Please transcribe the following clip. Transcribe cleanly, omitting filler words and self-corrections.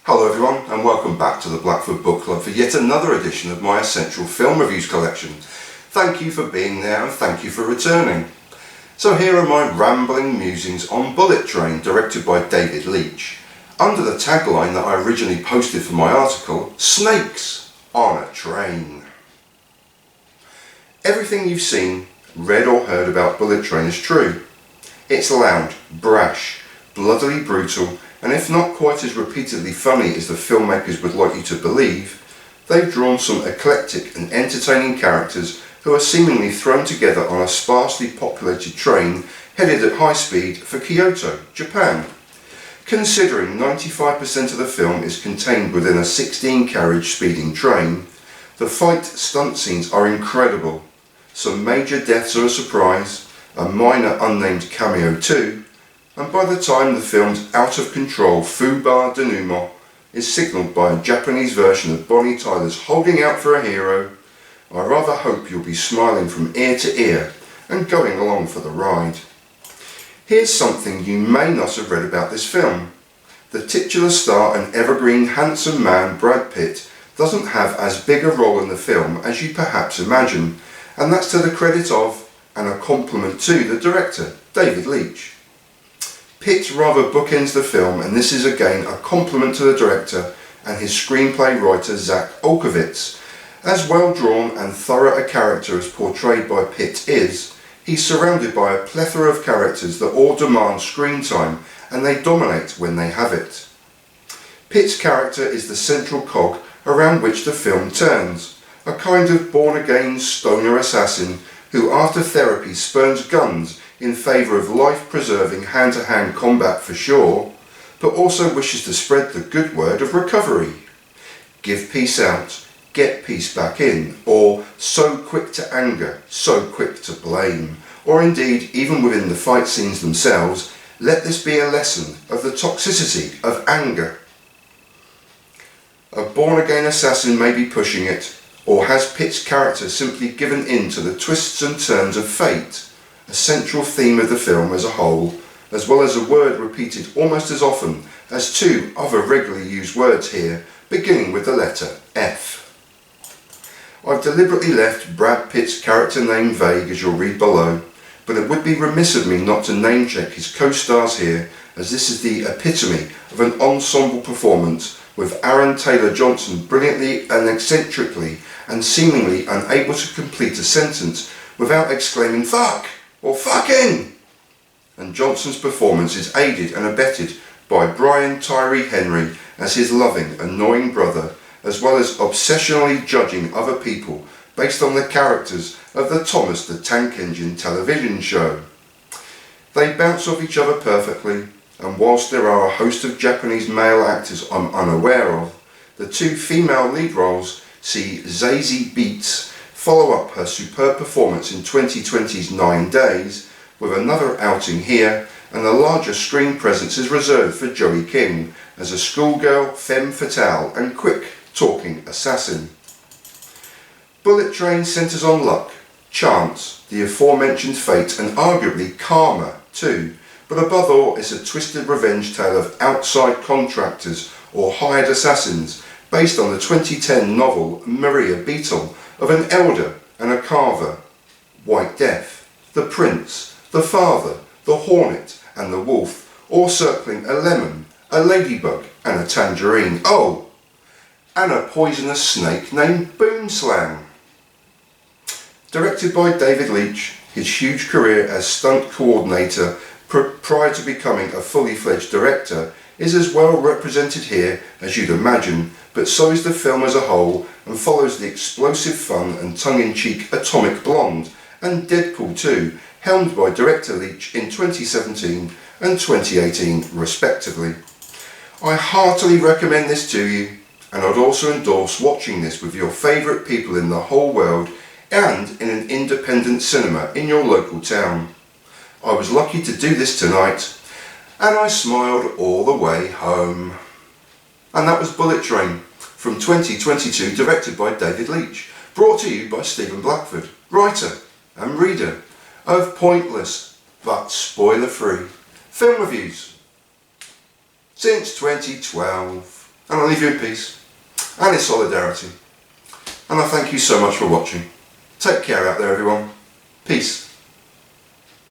Hello everyone and welcome back to the Blackfoot Book Club for yet another edition of my essential film reviews collection. Thank you for being there and thank you for returning. So here are my rambling musings on Bullet Train, directed by David Leitch, under the tagline that I originally posted for my article, Snakes on a Train. Everything you've seen, read or heard about Bullet Train is true. It's loud, brash, bloodily brutal, and if not quite as repeatedly funny as the filmmakers would like you to believe, they've drawn some eclectic and entertaining characters who are seemingly thrown together on a sparsely populated train headed at high speed for Kyoto, Japan. Considering 95% of the film is contained within a 16-carriage speeding train, the fight stunt scenes are incredible. Some major deaths are a surprise, a minor unnamed cameo too, and by the time the film's out-of-control FUBAR denouement is signalled by a Japanese version of Bonnie Tyler's Holding Out for a Hero, I rather hope you'll be smiling from ear to ear and going along for the ride. Here's something you may not have read about this film. The titular star and evergreen handsome man Brad Pitt doesn't have as big a role in the film as you perhaps imagine, and that's to the credit of, and a compliment to, the director, David Leitch. Pitt rather bookends the film, and this is again a compliment to the director and his screenplay writer Zak Olkewicz. As well drawn and thorough a character as portrayed by Pitt is, he's surrounded by a plethora of characters that all demand screen time, and they dominate when they have it. Pitt's character is the central cog around which the film turns, a kind of born-again stoner assassin who after therapy spurns guns in favour of life-preserving hand-to-hand combat for sure, but also wishes to spread the good word of recovery. Give peace out, get peace back in, or so quick to anger, so quick to blame, or indeed, even within the fight scenes themselves, let this be a lesson of the toxicity of anger. A born-again assassin may be pushing it, or has Pitt's character simply given in to the twists and turns of fate, a central theme of the film as a whole, as well as a word repeated almost as often as two other regularly used words here, beginning with the letter F. I've deliberately left Brad Pitt's character name vague, as you'll read below, but it would be remiss of me not to name check his co-stars here, as this is the epitome of an ensemble performance, with Aaron Taylor-Johnson brilliantly and eccentrically and seemingly unable to complete a sentence without exclaiming "fuck" or "fucking!" And Johnson's performance is aided and abetted by Brian Tyree Henry as his loving, annoying brother, as well as obsessionally judging other people based on the characters of the Thomas the Tank Engine television show. They bounce off each other perfectly, and whilst there are a host of Japanese male actors I'm unaware of, the two female lead roles see Zazie Beetz follow up her superb performance in 2020's 9 Days with another outing here, and a larger screen presence is reserved for Joey King as a schoolgirl, femme fatale and quick talking assassin. Bullet Train centres on luck, chance, the aforementioned fate and arguably karma too, but above all it's a twisted revenge tale of outside contractors or hired assassins based on the 2010 novel Maria Beetle of an elder and a carver, White Death, the Prince, the Father, the Hornet and the Wolf, all circling a lemon, a ladybug and a tangerine, oh, and a poisonous snake named Boomslang. Directed by David Leitch, his huge career as stunt coordinator prior to becoming a fully fledged director is as well represented here as you'd imagine, but so is the film as a whole and follows the explosive fun and tongue-in-cheek Atomic Blonde and Deadpool 2, helmed by director Leitch in 2017 and 2018 respectively. I heartily recommend this to you, and I'd also endorse watching this with your favourite people in the whole world and in an independent cinema in your local town. I was lucky to do this tonight, and I smiled all the way home. And that was Bullet Train from 2022, directed by David Leitch, brought to you by Stephen Blackford, writer and reader of pointless but spoiler-free film reviews since 2012. and I leave you in peace and in solidarity. And I thank you so much for watching. Take care out there, everyone. Peace.